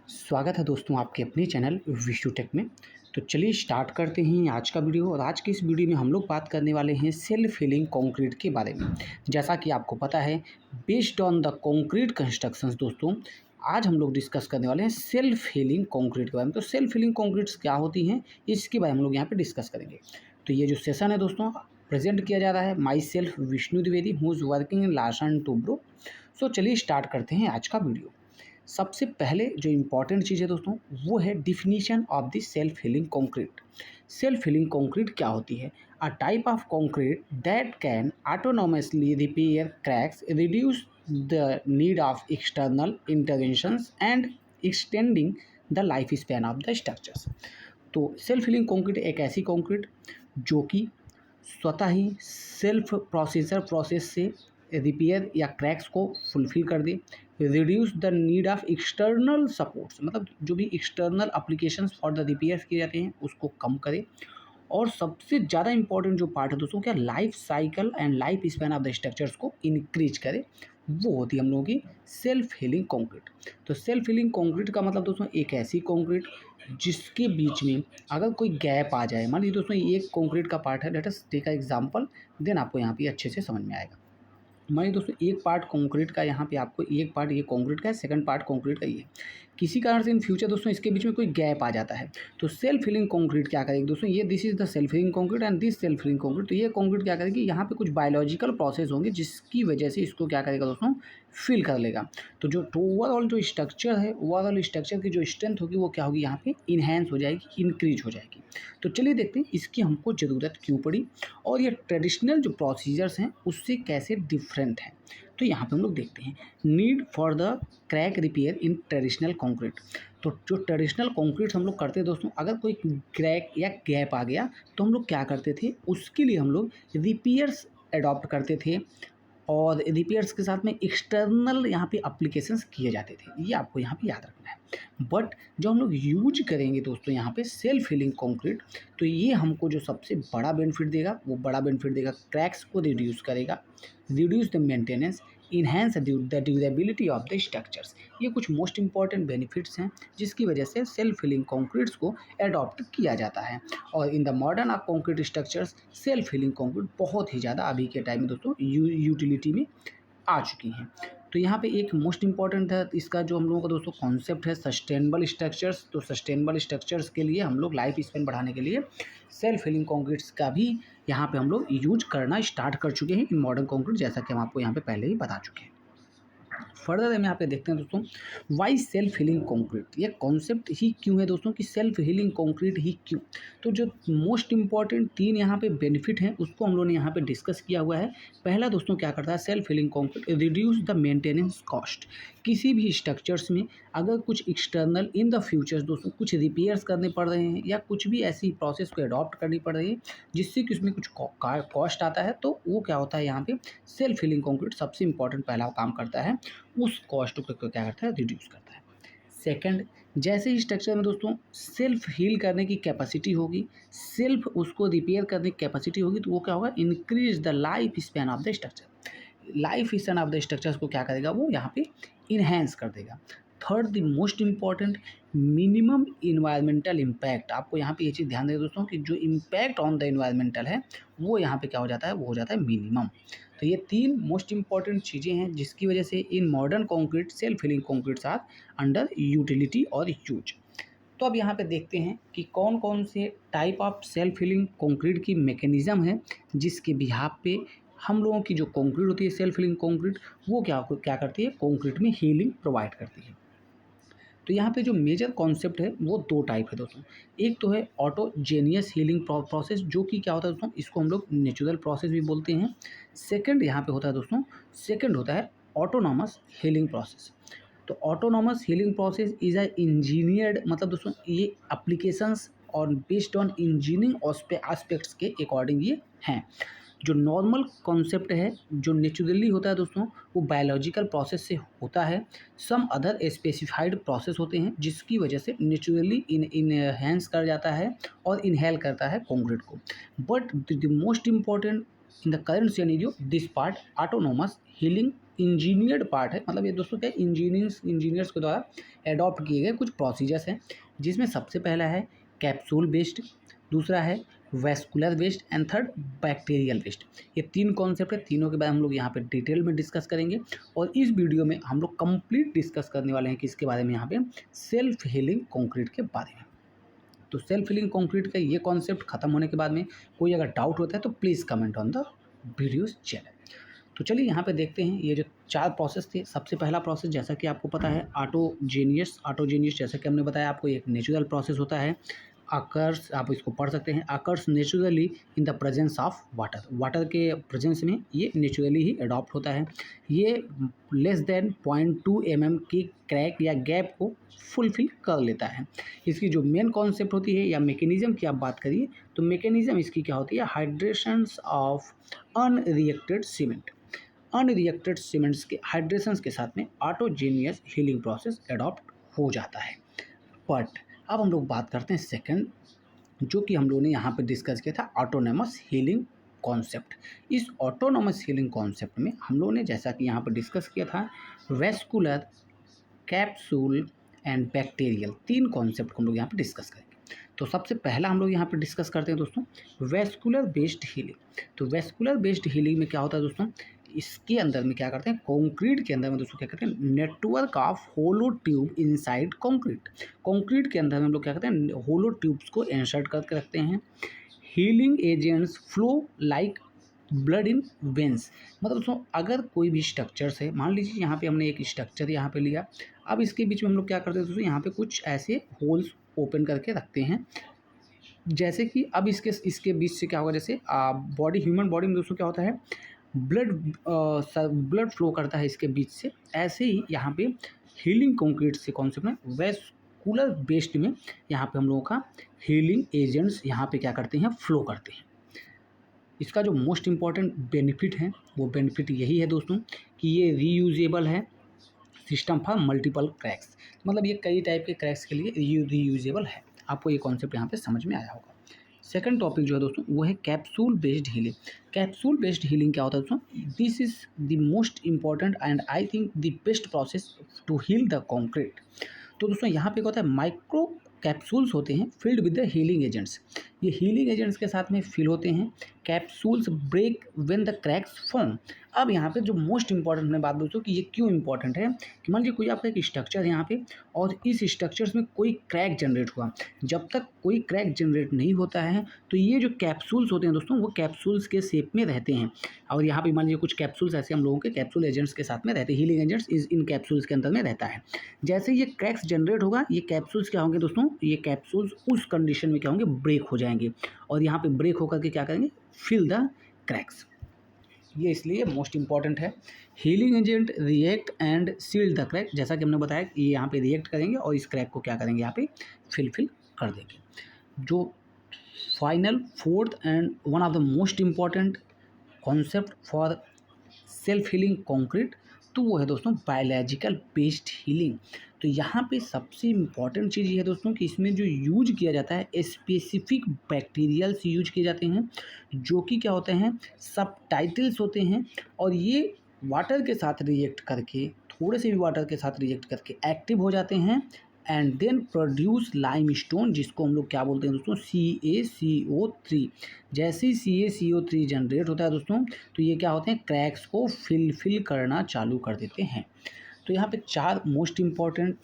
स्वागत है दोस्तों आपके अपने चैनल विशु टेक में। तो चलिए स्टार्ट करते हैं आज का वीडियो। और आज की इस वीडियो में हम लोग बात करने वाले हैं सेल्फ हीलिंग कंक्रीट के बारे में। जैसा कि आपको पता है, based on the concrete constructions दोस्तों, आज हम लोग डिस्कस करने वाले हैं सेल्फ हीलिंग कंक्रीट के बारे में। तो सेल्फ हीलिंग कंक्रीट्स क्या होती हैं, इसके बारे में हम लोग यहाँ पे डिस्कस करेंगे। तो ये जो सेशन है दोस्तों, प्रेजेंट किया जा रहा है myself Vishnu Dwivedi, who is working in Larsen Toubro. So चलिए स्टार्ट करते हैं आज का वीडियो। सबसे पहले जो इम्पॉर्टेंट चीज़ है दोस्तों, वो है definition of the self healing concrete. Self healing concrete क्या होती है? A type of concrete that can autonomously repair cracks, reduce the need of external interventions and extending the life span of the structures. तो self healing concrete एक ऐसी concrete जो कि स्वतः ही सेल्फ प्रोसेस से रिपेयर या क्रैक्स को फुलफिल कर दे, reduce the need of external supports, मतलब जो भी external applications for the repair किए जाते हैं उसको कम करे। और सबसे ज़्यादा इंपॉर्टेंट जो पार्ट है दोस्तों, क्या life cycle and life span of the structures को इंक्रीज करे, वो होती है हम लोगों की सेल्फ हीलिंग कंक्रीट। तो सेल्फ हीलिंग कंक्रीट का मतलब दोस्तों एक ऐसी कंक्रीट जिसके बीच में अगर कोई गैप आ जाए, मान लीजिए दोस्तों ये एक कंक्रीट का पार्ट है, let us take a example, then आपको यहाँ पे अच्छे से समझ में आएगा। मान लीजिए दोस्तों एक पार्ट कंक्रीट का, यहाँ पे आपको एक पार्ट ये कंक्रीट का है, सेकंड पार्ट कंक्रीट का ये है। किसी कारण से इन फ्यूचर दोस्तों इसके बीच में कोई गैप आ जाता है, तो सेल्फ हीलिंग कंक्रीट क्या करेगी दोस्तों, ये this is the self healing concrete and this self healing concrete. तो ये कंक्रीट क्या करेगी, यहाँ पे कुछ बायोलॉजिकल प्रोसेस होंगे जिसकी वजह से इसको क्या करेगा दोस्तों, फिल कर लेगा। तो जो ओवरऑल जो स्ट्रक्चर है, ओवरऑल स्ट्रक्चर की जो स्ट्रेंथ होगी वो क्या होगी, यहाँ पे इन्हेंस हो जाएगी, इंक्रीज हो जाएगी। तो चलिए देखते हैं इसकी हमको ज़रूरत क्यों पड़ी और ये ट्रेडिशनल जो प्रोसीजर्स हैं उससे कैसे डिफरेंट है। तो यहाँ पे हम लोग देखते हैं need for the crack repair in traditional concrete. तो जो ट्रेडिशनल कंक्रीट हम लोग करते हैं दोस्तों, अगर कोई क्रैक या गैप आ गया तो हम लोग क्या करते थे, उसके लिए हम लोग रिपेयर्स अडॉप्ट करते थे और रिपेयर्स के साथ में एक्सटर्नल यहाँ पे अप्लीकेशंस किए जाते थे। ये आपको यहाँ पे याद रखना है। बट जो हम लोग यूज करेंगे दोस्तों यहाँ पे सेल्फ हीलिंग कंक्रीट, तो ये हमको जो सबसे बड़ा बेनिफिट देगा वो बड़ा बेनिफिट देगा, क्रैक्स को रिड्यूस करेगा, reduce the maintenance, enhance the durability of the structures. ये कुछ मोस्ट इंपॉर्टेंट बेनिफिट्स हैं जिसकी वजह से सेल्फ हीलिंग कंक्रीट्स को अडॉप्ट किया जाता है। और in the modern of concrete structures self healing concrete बहुत ही ज़्यादा अभी के टाइम में दोस्तों यूटिलिटी में आ चुकी हैं। तो यहाँ पे एक मोस्ट इंपॉर्टेंट है इसका जो हम लोगों का दोस्तों कॉन्सेप्ट है सस्टेनेबल स्ट्रक्चर्स। तो सस्टेनेबल स्ट्रक्चर्स के लिए हम लोग लाइफ स्पेन बढ़ाने के लिए सेल्फ हीलिंग कंक्रीट्स का भी यहाँ पे हम लोग यूज करना स्टार्ट कर चुके हैं इन मॉडर्न कंक्रीट, जैसा कि हम आपको यहाँ पे पहले ही बता चुके हैं। फर्दर हम यहाँ पे देखते हैं दोस्तों वाई सेल्फ हीलिंग कंक्रीट, ये कॉन्सेप्ट ही क्यों है दोस्तों कि सेल्फ हीलिंग कंक्रीट ही क्यों। तो जो मोस्ट इंपॉर्टेंट तीन यहाँ पे बेनिफिट हैं उसको हम लोगों ने यहाँ पे डिस्कस किया हुआ है। पहला दोस्तों क्या करता है self healing concrete, reduce the maintenance cost. किसी भी स्ट्रक्चर्स में अगर कुछ एक्सटर्नल इन द फ्यूचर्स दोस्तों कुछ रिपेयर्स करने पड़ रहे हैं या कुछ भी ऐसी प्रोसेस को अडॉप्ट करनी पड़ रही है जिससे कि उसमें कुछ कॉस्ट आता है, तो वो क्या होता है यहाँ पे सेल्फ हीलिंग कंक्रीट सबसे इंपॉर्टेंट पहला काम करता है, उस कॉस्ट को क्या करता है, रिड्यूस करता है। सेकंड, जैसे ही स्ट्रक्चर में दोस्तों सेल्फ हील करने की कैपेसिटी होगी, सेल्फ उसको रिपेयर करने की कैपेसिटी होगी, तो वो क्या होगा, increase the life span of the structure. Life span of the structures को क्या करेगा, वो यहाँ पे इन्हेंस कर देगा। Third, the most important, minimum environmental impact. आपको यहाँ पे ये चीज़ ध्यान दें दोस्तों कि जो इम्पैक्ट ऑन द इन्वायरमेंटल है वो यहाँ पे क्या हो जाता है, वो हो जाता है मिनिमम। तो ये तीन मोस्ट इंपॉर्टेंट चीज़ें हैं जिसकी वजह से in modern concrete self healing concretes are under utility और यूज। तो अब यहाँ पे देखते हैं कि कौन कौन से type of self healing concrete की मैकेनिज्म है जिसके बिहाफ पे हम लोगों की जो कंक्रीट होती है सेल्फ हीलिंग कंक्रीट, वो क्या करती है, कंक्रीट में हीलिंग प्रोवाइड करती है। तो यहाँ पे जो मेजर कॉन्सेप्ट है वो दो टाइप है दोस्तों। एक तो है ऑटोजेनियस हीलिंग प्रोसेस, जो कि क्या होता है दोस्तों, इसको हम लोग नेचुरल प्रोसेस भी बोलते हैं। सेकंड यहाँ पे होता है दोस्तों, सेकंड होता है ऑटोनॉमस हीलिंग प्रोसेस। तो autonomous healing process is a engineered, मतलब दोस्तों ये एप्लीकेशंस और बेस्ड ऑन इंजीनियरिंग एस्पेक्ट्स के अकॉर्डिंग ये हैं। जो नॉर्मल कॉन्सेप्ट है, जो नेचुरली होता है दोस्तों, वो बायोलॉजिकल प्रोसेस से होता है। सम अदर स्पेसिफाइड प्रोसेस होते हैं जिसकी वजह से नेचुरली इनहेंस कर जाता है और इनहेल करता है कंक्रीट को। But the most important in the current scenario this part autonomous healing engineered part है, मतलब ये दोस्तों क्या इंजीनियर्स के द्वारा एडॉप्ट किए गए कुछ प्रोसीजर्स हैं, जिसमें सबसे पहला है कैप्सूल बेस्ड, दूसरा है vascular based and third bacterial based. ये 3 कॉन्सेप्ट है, तीनों के बारे में हम लोग यहाँ पे डिटेल में डिस्कस करेंगे और इस वीडियो में हम लोग कंप्लीट डिस्कस करने वाले हैं किसके बारे में, यहाँ पे सेल्फ हीलिंग कंक्रीट के बारे में। तो सेल्फ हीलिंग कंक्रीट का ये कॉन्सेप्ट खत्म होने के बाद में कोई अगर डाउट होता है तो please comment on the videos channel. तो चलिए यहाँ पे देखते हैं ये जो 4 प्रोसेस थे। सबसे पहला प्रोसेस जैसा कि आपको पता है ऑटोजेनियस जैसा कि हमने बताया आपको, एक नेचुरल प्रोसेस होता है। अकर्स, आप इसको पढ़ सकते हैं, occurs naturally in the presence of water, water के प्रेजेंस में ये नेचुरली ही अडॉप्ट होता है। ये लेस देन 0.2 mm की क्रैक या गैप को फुलफिल कर लेता है। इसकी जो मेन कॉन्सेप्ट होती है या मैकेनिज्म की आप बात करिए तो मैकेनिज्म इसकी क्या होती है, hydrations of unreacted cement, unreacted cements के हाइड्रेशंस के साथ में ऑटोजेनियस हीलिंग प्रोसेस अडॉप्ट हो जाता है। बट अब हम लोग बात करते हैं सेकंड, जो कि हम लोगों ने यहाँ पे डिस्कस किया था, ऑटोनोमस हीलिंग कॉन्सेप्ट। इस ऑटोनोमस हीलिंग कॉन्सेप्ट में हम लोगों ने जैसा कि यहाँ पर डिस्कस किया था vascular, capsule and bacterial, 3 concept को हम लोग यहाँ पे डिस्कस करेंगे। तो सबसे पहला हम लोग यहाँ पे डिस्कस करते हैं दोस्तों वेस्कुलर बेस्ड हीलिंग। तो वेस्कुलर बेस्ड हीलिंग में क्या होता है दोस्तों, इसके अंदर में क्या करते हैं, कंक्रीट के अंदर में दोस्तों क्या करते हैं, network of hollow tube inside concrete, concrete के अंदर में हम लोग क्या करते हैं, होलो ट्यूब्स को इंसर्ट करके रखते हैं। Healing agents flow like blood in veins, मतलब दोस्तों अगर कोई भी स्ट्रक्चर्स है, मान लीजिए यहाँ पे हमने एक स्ट्रक्चर यहाँ पे लिया, अब इसके बीच में हम लोग क्या करते हैं दोस्तों, यहाँ पे कुछ ऐसे होल्स ओपन करके रखते हैं, जैसे कि अब इसके बीच से क्या होगा, जैसे बॉडी, ह्यूमन बॉडी में दोस्तों क्या होता है, ब्लड फ्लो करता है इसके बीच से, ऐसे ही यहाँ पे हीलिंग कंक्रीट से कॉन्सेप्ट में वेस्कुलर बेस्ड में यहाँ पे हम लोगों का हीलिंग एजेंट्स यहाँ पे क्या करते हैं, फ्लो करते हैं। इसका जो मोस्ट इम्पॉर्टेंट बेनिफिट है वो बेनिफिट यही है दोस्तों कि ये रीयूजेबल है सिस्टम फॉर मल्टीपल क्रैक्स, मतलब ये कई टाइप के क्रैक्स के लिए रीयूजेबल है। आपको ये कॉन्सेप्ट यहाँ पे समझ में आया होगा। सेकंड टॉपिक जो है दोस्तों वो है capsule based healing. Capsule based healing क्या होता है दोस्तों, this is the most important and I think the best process to heal the concrete. तो दोस्तों यहाँ पे क्या होता है, माइक्रो कैप्सूल्स होते हैं filled with the healing agents, ये हीलिंग एजेंट्स के साथ में फिल होते हैं। Capsules break when the cracks form. अब यहाँ पे जो मोस्ट इंपॉर्टेंट मैं बात दोस्तों कि ये क्यों इंपॉर्टेंट है, कि मान लीजिए कोई आपका एक स्ट्रक्चर है यहाँ पे और इस स्ट्रक्चर्स में कोई क्रैक जनरेट हुआ, जब तक कोई क्रैक जनरेट नहीं होता है तो ये जो कैप्सूल्स होते हैं दोस्तों वो कैप्सूल्स के शेप में रहते हैं। और यहाँ पे मान लीजिए कुछ कैप्सूल्स ऐसे हम लोगों के कैप्सूल एजेंट्स के साथ में रहते हैं, हीलिंग एजेंट्स इस इन कैप्सूल्स के अंदर में रहता है। जैसे ये क्रैक्स जनरेट होगा, ये कैप्सूल्स क्या होंगे दोस्तों, ये कैप्सूल्स उस कंडीशन में क्या होंगे, ब्रेक हो जाएंगे और यहाँ पे ब्रेक होकर के क्या करेंगे, फिल द क्रैक्स। ये इसलिए मोस्ट इंपॉर्टेंट है। Healing agent react and seal the crack, जैसा कि हमने बताया ये यहाँ पे रिएक्ट करेंगे और इस क्रैक को क्या करेंगे, यहाँ पे फिल कर देंगे। जो final fourth and one of the most important concept for self healing concrete, तो वो है दोस्तों बायोलॉजिकल बेस्ड हीलिंग। तो यहाँ पे सबसे इम्पॉर्टेंट चीज़ ये है दोस्तों कि इसमें जो यूज किया जाता है स्पेसिफिक बैक्टीरियल्स यूज किए जाते हैं, जो कि क्या होते हैं, सब टाइटल्स होते हैं और ये वाटर के साथ रिएक्ट करके, थोड़े से भी वाटर के साथ रिएक्ट करके एक्टिव हो जाते हैं एंड देन प्रोड्यूस लाइमस्टोन, जिसको हम लोग क्या बोलते हैं दोस्तों, CaCO3। जैसे ही CaCO3 जनरेट होता है दोस्तों तो ये क्या होते हैं, क्रैक्स को फिल करना चालू कर देते हैं। तो यहाँ पे 4 मोस्ट इम्पॉर्टेंट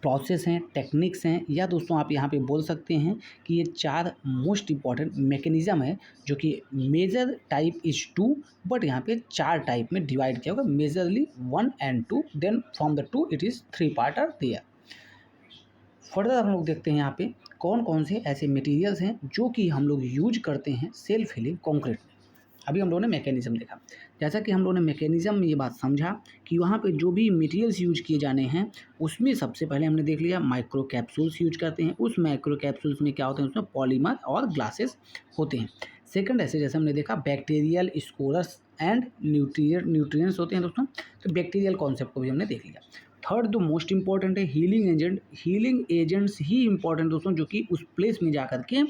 प्रोसेस हैं, टेक्निक्स हैं, या दोस्तों आप यहाँ पे बोल सकते हैं कि ये 4 मोस्ट इम्पॉर्टेंट मैकेनिज़्म है, जो कि मेजर टाइप इज 2, बट यहाँ पे 4 टाइप में डिवाइड किया होगा, majorly 1 and 2, then from the 2 it is 3 part are there. Further हम लोग देखते हैं यहाँ पे कौन कौन से ऐसे मटेरियल्स हैं जो कि हम लोग यूज करते हैं सेल्फ हीलिंग कंक्रीट में। अभी हम लोगों ने मैकेनिज्म देखा, जैसा कि हम लोगों ने मैकेनिज्म में ये बात समझा कि वहाँ पे जो भी मटेरियल्स यूज किए जाने हैं उसमें सबसे पहले हमने देख लिया माइक्रो कैप्सूल्स यूज करते हैं। उस माइक्रो कैप्सूल्स में क्या होते हैं, उसमें पॉलीमर और ग्लासेस होते हैं। सेकंड ऐसे जैसे हमने देखा बैक्टीरियल स्कोरस एंड न्यूट्रिएंट्स होते हैं दोस्तों, तो बैक्टीरियल कॉन्सेप्ट को भी हमने देख लिया। थर्ड जो मोस्ट इंपॉर्टेंट है हीलिंग एजेंट, हीलिंग एजेंट्स ही इंपॉर्टेंट दोस्तों जो कि उस प्लेस में जा कर के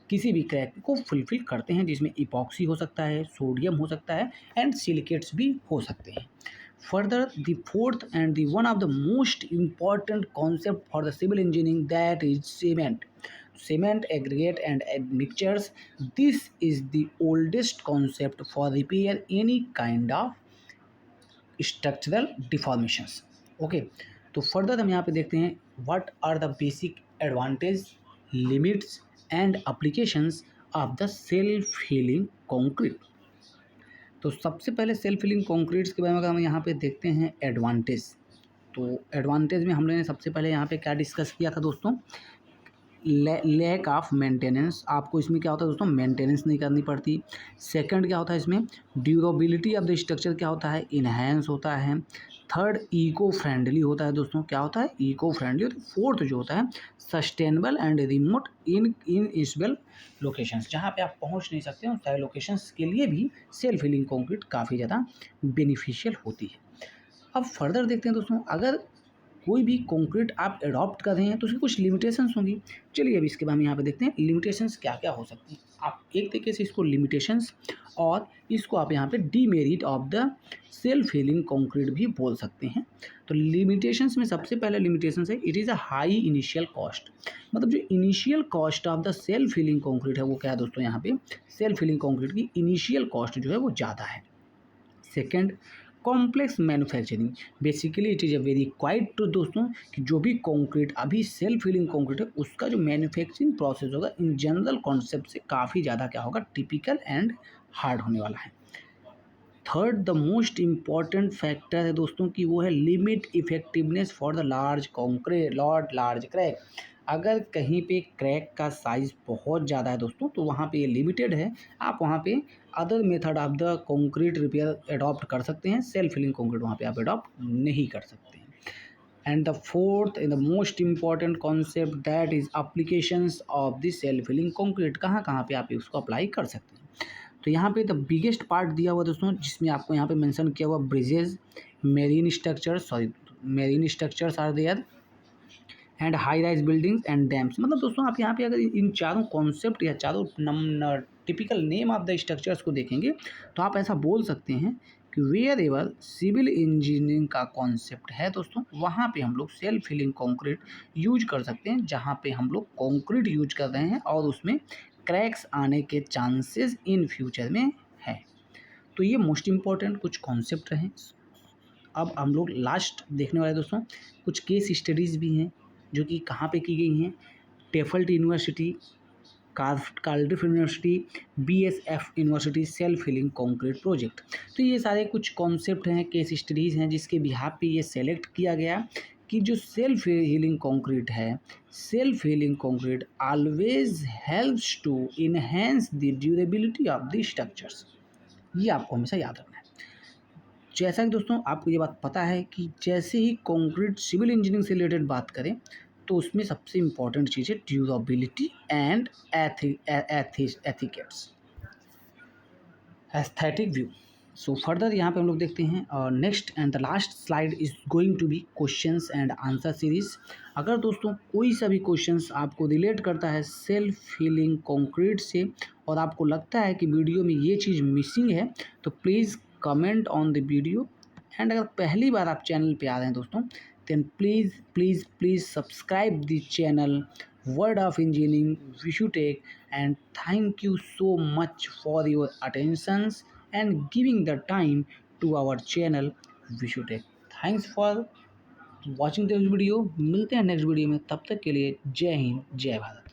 किसी भी क्रैक को फुलफिल करते हैं, जिसमें इपॉक्सी हो सकता है, सोडियम हो सकता है एंड सिलिकेट्स भी हो सकते हैं। Further, the fourth and the one of the most important concept for the civil engineering, that is cement. Cement, aggregate and admixtures. This is the oldest concept for repair any kind of structural deformations. Okay, तो further हम यहाँ पे देखते हैं what are the basic advantage, limits and applications of the self healing concrete. तो सबसे पहले self healing concretes के बारे में अगर हम यहाँ पे देखते हैं एडवांटेज, तो एडवांटेज में हम लोगों ने सबसे पहले यहाँ पे क्या डिस्कस किया था दोस्तों, लैक ऑफ मेंटेनेंस। आपको इसमें क्या होता है दोस्तों, मेंटेनेंस नहीं करनी पड़ती। सेकंड क्या होता है इसमें, ड्यूरेबिलिटी ऑफ द स्ट्रक्चर क्या होता है, इन्हेंस होता है। थर्ड, इको फ्रेंडली होता है दोस्तों, क्या होता है, इको फ्रेंडली होता है। फोर्थ जो होता है, सस्टेनेबल एंड रिमोट इनइनेबल लोकेशंस, जहाँ पे आप पहुँच नहीं सकते हो सारे लोकेशंस के लिए भी सेल्फ हीलिंग कंक्रीट काफ़ी ज़्यादा बेनिफिशियल होती है। अब फर्दर देखते हैं दोस्तों, अगर कोई भी कंक्रीट आप अडॉप्ट कर रहे हैं तो उसकी कुछ लिमिटेशंस होंगी। चलिए अब इसके बाद हम यहाँ पे देखते हैं लिमिटेशंस क्या क्या हो सकती हैं। आप एक तरीके से इसको लिमिटेशंस और इसको आप यहाँ पे demerit of the self healing concrete भी बोल सकते हैं। तो लिमिटेशंस में सबसे पहले लिमिटेशंस है, it is a high initial cost. मतलब जो initial cost of the self healing concrete है वो क्या है दोस्तों, यहाँ पे सेल्फ हीलिंग कंक्रीट की इनिशियल कॉस्ट जो है वो ज़्यादा है। Second, complex manufacturing. Basically it is a very quite to दोस्तों कि जो भी कंक्रीट अभी सेल्फ हीलिंग कंक्रीट है उसका जो मैन्युफैक्चरिंग प्रोसेस होगा इन जनरल कॉन्सेप्ट से काफ़ी ज़्यादा क्या होगा, टिपिकल एंड हार्ड होने वाला है। Third, the most important factor है दोस्तों कि वो है limit effectiveness for the large crack. अगर कहीं पे क्रैक का साइज़ बहुत ज़्यादा है दोस्तों तो वहाँ पे ये लिमिटेड है, आप वहाँ पे other method of the concrete repair adopt कर सकते हैं, सेल्फ हीलिंग कंक्रीट वहाँ पे आप अडॉप्ट नहीं कर सकते हैं। And the fourth and the most important concept, that is applications of the self healing concrete. कहाँ कहाँ पे आप उसको अप्लाई कर सकते हैं। तो यहाँ पे द बिगेस्ट पार्ट दिया हुआ दोस्तों, जिसमें आपको यहाँ पे मेंशन किया हुआ bridges, marine structures are there and high rise buildings and dams. मतलब दोस्तों आप यहाँ पे अगर इन चारों कॉन्सेप्ट या चारों typical name of the structures को देखेंगे तो आप ऐसा बोल सकते हैं कि वेयर एवर सिविल इंजीनियरिंग का कॉन्सेप्ट है दोस्तों, वहाँ पे हम लोग सेल्फ हीलिंग कंक्रीट यूज कर सकते हैं, जहाँ पे हम लोग कंक्रीट यूज कर रहे हैं और उसमें क्रैक्स आने के चांसेस इन फ्यूचर में है। तो ये मोस्ट इम्पॉर्टेंट कुछ कॉन्सेप्ट रहे। अब हम लोग लास्ट देखने वाले दोस्तों कुछ केस स्टडीज़ भी हैं जो कि कहाँ पे की गई हैं, Delft university, Cardiff university, BSF university self healing concrete project. तो ये सारे कुछ कॉन्सेप्ट हैं, केस स्टडीज़ हैं जिसके बिहाफ पे ये सेलेक्ट किया गया कि जो सेल्फ हीलिंग कंक्रीट है, self healing concrete always helps to enhance the durability of the structures. ये आपको हमेशा याद रखना है। जैसा कि दोस्तों आपको ये बात पता है कि जैसे ही कंक्रीट सिविल इंजीनियरिंग से रिलेटेड बात करें तो उसमें सबसे इम्पॉर्टेंट चीज़ है durability and aesthetics, aesthetic view. So further यहाँ पे हम लोग देखते हैं और next and the last slide is going to be questions and answer series. अगर दोस्तों कोई सा भी क्वेश्चंस आपको रिलेट करता है सेल्फ हीलिंग कंक्रीट से और आपको लगता है कि वीडियो में ये चीज़ मिसिंग है तो please comment on the video. And अगर पहली बार आप चैनल पे आ रहे हैं दोस्तों then please subscribe the channel Word of Engineering Vishutech, and thank you so much for your attentions and giving the time to our channel Vishutech. Thanks for watching this video। मिलते हैं next video में, तब तक के लिए जय हिंद जय भारत।